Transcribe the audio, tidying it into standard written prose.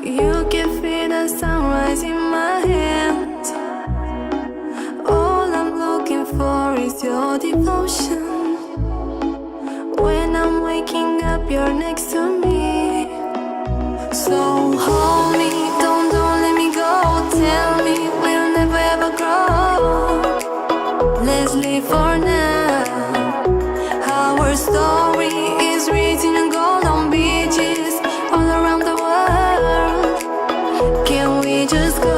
You can feel the sunrise in my hands. All I'm looking for is your devotion. When I'm waking up, you're next to me. So hold me, don't let me go. Tell me we'll never ever grow. Let's live for now. Our story is written in gold on beaches all around the world. Can we just go?